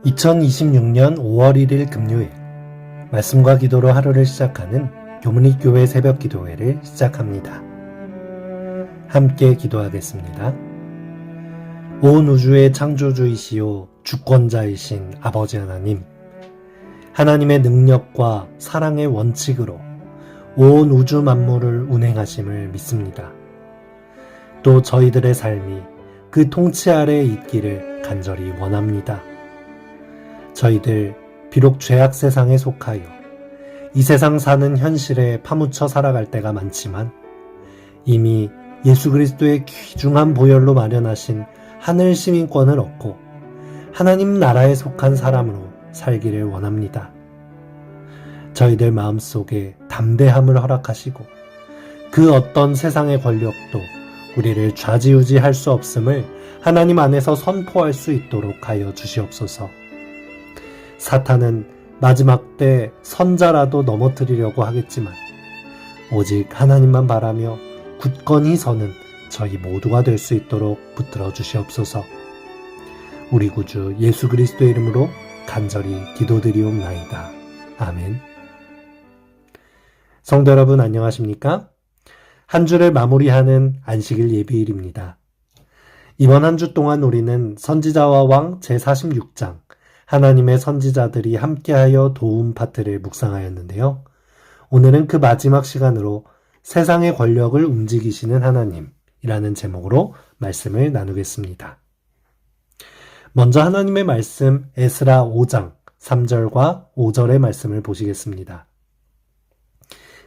2026년 5월 1일 금요일 말씀과 기도로 하루를 시작하는 교문익교회 새벽 기도회를 시작합니다. 함께 기도하겠습니다. 온 우주의 창조주이시오 주권자이신 아버지 하나님, 하나님의 능력과 사랑의 원칙으로 온 우주 만물을 운행하심을 믿습니다. 또 저희들의 삶이 그 통치 아래에 있기를 간절히 원합니다. 저희들 비록 죄악 세상에 속하여 이 세상 사는 현실에 파묻혀 살아갈 때가 많지만 이미 예수 그리스도의 귀중한 보혈로 마련하신 하늘 시민권을 얻고 하나님 나라에 속한 사람으로 살기를 원합니다. 저희들 마음속에 담대함을 허락하시고 그 어떤 세상의 권력도 우리를 좌지우지할 수 없음을 하나님 안에서 선포할 수 있도록 하여 주시옵소서. 사탄은 마지막 때 선자라도 넘어뜨리려고 하겠지만 오직 하나님만 바라며 굳건히 서는 저희 모두가 될 수 있도록 붙들어 주시옵소서. 우리 구주 예수 그리스도의 이름으로 간절히 기도드리옵나이다. 아멘. 성도 여러분 안녕하십니까? 한 주를 마무리하는 안식일 예배일입니다. 이번 한 주 동안 우리는 선지자와 왕 제46장 하나님의 선지자들이 함께하여 도움 파트를 묵상하였는데요. 오늘은 그 마지막 시간으로 세상의 권력을 움직이시는 하나님이라는 제목으로 말씀을 나누겠습니다. 먼저 하나님의 말씀 에스라 5장 3절과 5절의 말씀을 보시겠습니다.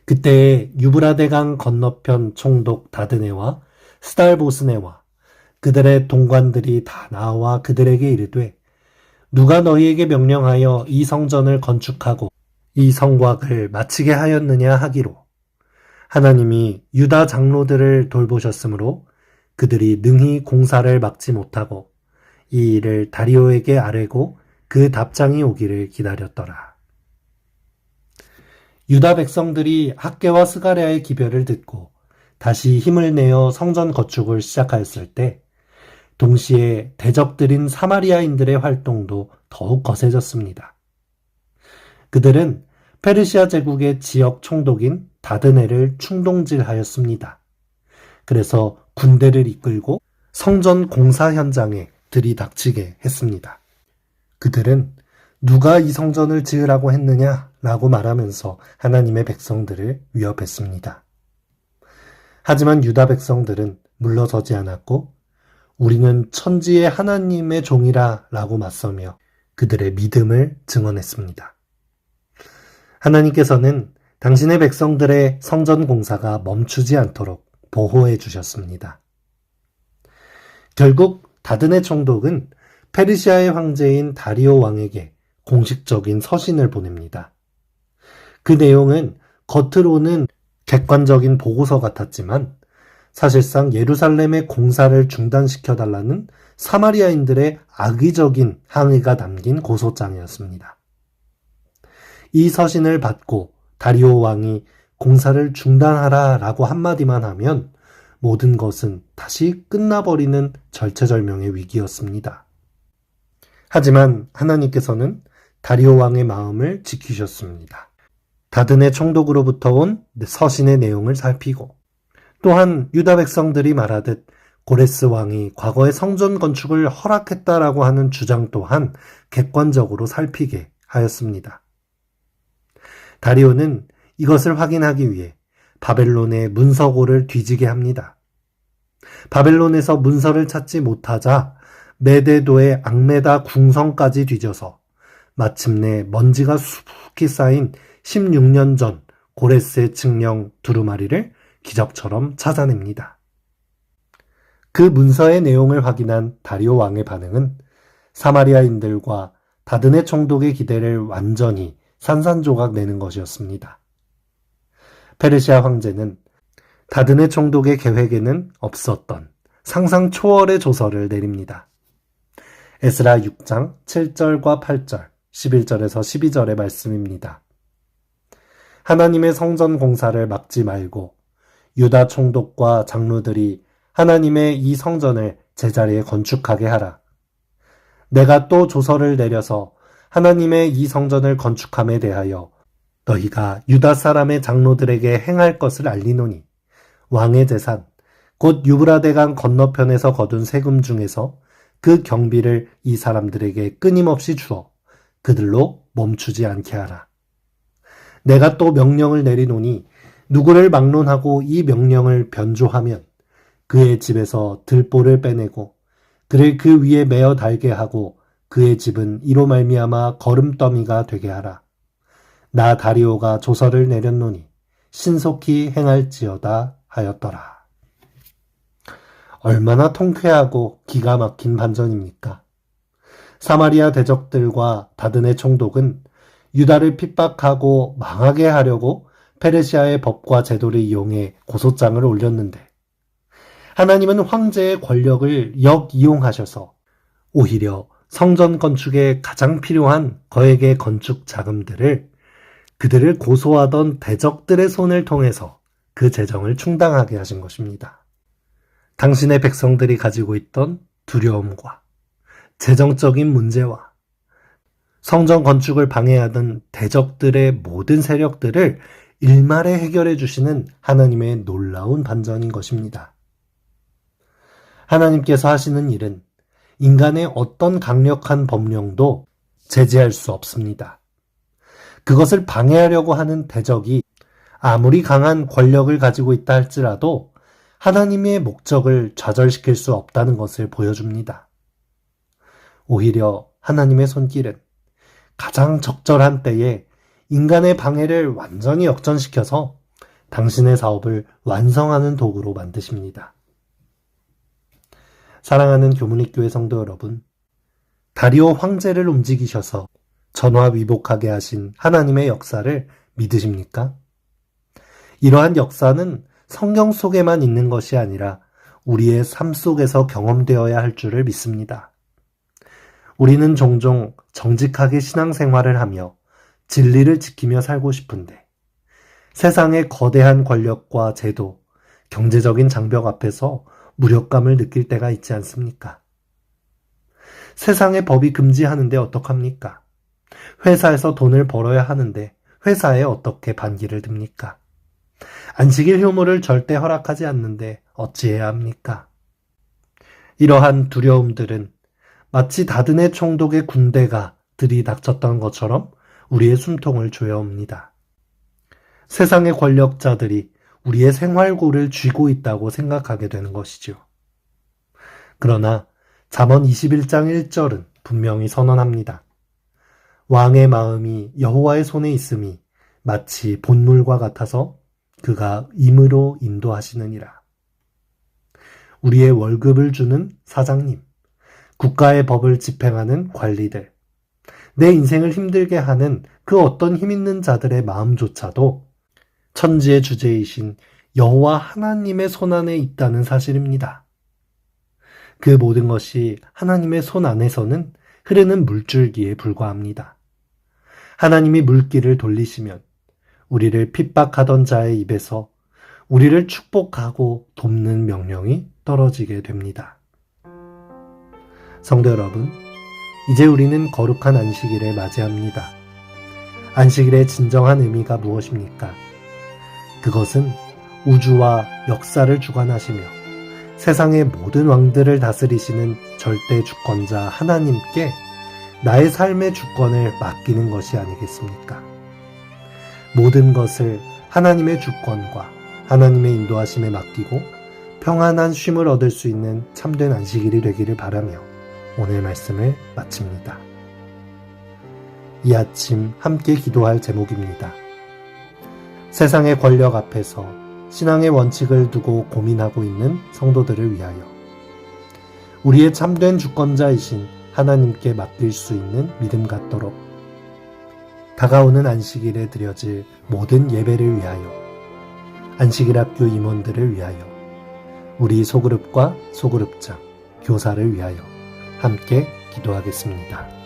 그때에 유브라데강 건너편 총독 다드네와 스달보스네와 그들의 동관들이 다 나와 그들에게 이르되 누가 너희에게 명령하여 이 성전을 건축하고 이 성곽을 마치게 하였느냐 하기로 하나님이 유다 장로들을 돌보셨으므로 그들이 능히 공사를 막지 못하고 이 일을 다리오에게 아뢰고 그 답장이 오기를 기다렸더라. 유다 백성들이 학개와 스가랴의 기별을 듣고 다시 힘을 내어 성전 건축을 시작하였을 때 동시에 대적들인 사마리아인들의 활동도 더욱 거세졌습니다. 그들은 페르시아 제국의 지역 총독인 다드네를 충동질하였습니다. 그래서 군대를 이끌고 성전 공사 현장에 들이닥치게 했습니다. 그들은 누가 이 성전을 지으라고 했느냐라고 말하면서 하나님의 백성들을 위협했습니다. 하지만 유다 백성들은 물러서지 않았고 우리는 천지의 하나님의 종이라 라고 맞서며 그들의 믿음을 증언했습니다. 하나님께서는 당신의 백성들의 성전 공사가 멈추지 않도록 보호해 주셨습니다. 결국 다드네 총독은 페르시아의 황제인 다리오 왕에게 공식적인 서신을 보냅니다. 그 내용은 겉으로는 객관적인 보고서 같았지만 사실상 예루살렘의 공사를 중단시켜달라는 사마리아인들의 악의적인 항의가 담긴 고소장이었습니다. 이 서신을 받고 다리오 왕이 공사를 중단하라 라고 한마디만 하면 모든 것은 다시 끝나버리는 절체절명의 위기였습니다. 하지만 하나님께서는 다리오 왕의 마음을 지키셨습니다. 다드네 총독으로부터 온 서신의 내용을 살피고 또한 유다 백성들이 말하듯 고레스 왕이 과거에 성전 건축을 허락했다라고 하는 주장 또한 객관적으로 살피게 하였습니다. 다리오는 이것을 확인하기 위해 바벨론의 문서고를 뒤지게 합니다. 바벨론에서 문서를 찾지 못하자 메데도의 악메다 궁성까지 뒤져서 마침내 먼지가 수북히 쌓인 16년 전 고레스의 칙령 두루마리를 기적처럼 찾아냅니다. 그 문서의 내용을 확인한 다리오 왕의 반응은 사마리아인들과 다드네 총독의 기대를 완전히 산산조각 내는 것이었습니다. 페르시아 황제는 다드네 총독의 계획에는 없었던 상상 초월의 조서를 내립니다. 에스라 6장 7절과 8절, 11절에서 12절의 말씀입니다. 하나님의 성전 공사를 막지 말고 유다 총독과 장로들이 하나님의 이 성전을 제자리에 건축하게 하라. 내가 또 조서를 내려서 하나님의 이 성전을 건축함에 대하여 너희가 유다 사람의 장로들에게 행할 것을 알리노니 왕의 재산 곧 유브라데강 건너편에서 거둔 세금 중에서 그 경비를 이 사람들에게 끊임없이 주어 그들로 멈추지 않게 하라. 내가 또 명령을 내리노니 누구를 막론하고 이 명령을 변조하면 그의 집에서 들보를 빼내고 그를 그 위에 메어 달게 하고 그의 집은 이로 말미암아 거름더미가 되게 하라. 나 다리오가 조서를 내렸노니 신속히 행할지어다 하였더라. 얼마나 통쾌하고 기가 막힌 반전입니까? 사마리아 대적들과 다드네 총독은 유다를 핍박하고 망하게 하려고 페르시아의 법과 제도를 이용해 고소장을 올렸는데 하나님은 황제의 권력을 역이용하셔서 오히려 성전 건축에 가장 필요한 거액의 건축 자금들을 그들을 고소하던 대적들의 손을 통해서 그 재정을 충당하게 하신 것입니다. 당신의 백성들이 가지고 있던 두려움과 재정적인 문제와 성전 건축을 방해하던 대적들의 모든 세력들을 일말에 해결해 주시는 하나님의 놀라운 반전인 것입니다. 하나님께서 하시는 일은 인간의 어떤 강력한 법령도 제지할 수 없습니다. 그것을 방해하려고 하는 대적이 아무리 강한 권력을 가지고 있다 할지라도 하나님의 목적을 좌절시킬 수 없다는 것을 보여줍니다. 오히려 하나님의 손길은 가장 적절한 때에 인간의 방해를 완전히 역전시켜서 당신의 사업을 완성하는 도구로 만드십니다. 사랑하는 교문익교회 성도 여러분, 다리오 황제를 움직이셔서 전화위복하게 하신 하나님의 역사를 믿으십니까? 이러한 역사는 성경 속에만 있는 것이 아니라 우리의 삶 속에서 경험되어야 할 줄을 믿습니다. 우리는 종종 정직하게 신앙생활을 하며 진리를 지키며 살고 싶은데 세상의 거대한 권력과 제도, 경제적인 장벽 앞에서 무력감을 느낄 때가 있지 않습니까? 세상의 법이 금지하는데 어떡합니까? 회사에서 돈을 벌어야 하는데 회사에 어떻게 반기를 듭니까? 안식일 휴무를 절대 허락하지 않는데 어찌해야 합니까? 이러한 두려움들은 마치 다드네 총독의 군대가 들이닥쳤던 것처럼 우리의 숨통을 조여옵니다. 세상의 권력자들이 우리의 생활고를 쥐고 있다고 생각하게 되는 것이죠. 그러나 잠언 21장 1절은 분명히 선언합니다. 왕의 마음이 여호와의 손에 있음이 마치 본물과 같아서 그가 임으로 인도하시느니라. 우리의 월급을 주는 사장님, 국가의 법을 집행하는 관리들, 내 인생을 힘들게 하는 그 어떤 힘 있는 자들의 마음조차도 천지의 주제이신 여호와 하나님의 손 안에 있다는 사실입니다. 그 모든 것이 하나님의 손 안에서는 흐르는 물줄기에 불과합니다. 하나님이 물길을 돌리시면 우리를 핍박하던 자의 입에서 우리를 축복하고 돕는 명령이 떨어지게 됩니다. 성도 여러분, 이제 우리는 거룩한 안식일을 맞이합니다. 안식일의 진정한 의미가 무엇입니까? 그것은 우주와 역사를 주관하시며 세상의 모든 왕들을 다스리시는 절대 주권자 하나님께 나의 삶의 주권을 맡기는 것이 아니겠습니까? 모든 것을 하나님의 주권과 하나님의 인도하심에 맡기고 평안한 쉼을 얻을 수 있는 참된 안식일이 되기를 바라며 오늘 말씀을 마칩니다. 이 아침 함께 기도할 제목입니다. 세상의 권력 앞에서 신앙의 원칙을 두고 고민하고 있는 성도들을 위하여 우리의 참된 주권자이신 하나님께 맡길 수 있는 믿음 갖도록 다가오는 안식일에 드려질 모든 예배를 위하여 안식일 학교 임원들을 위하여 우리 소그룹과 소그룹장, 교사를 위하여 함께 기도하겠습니다.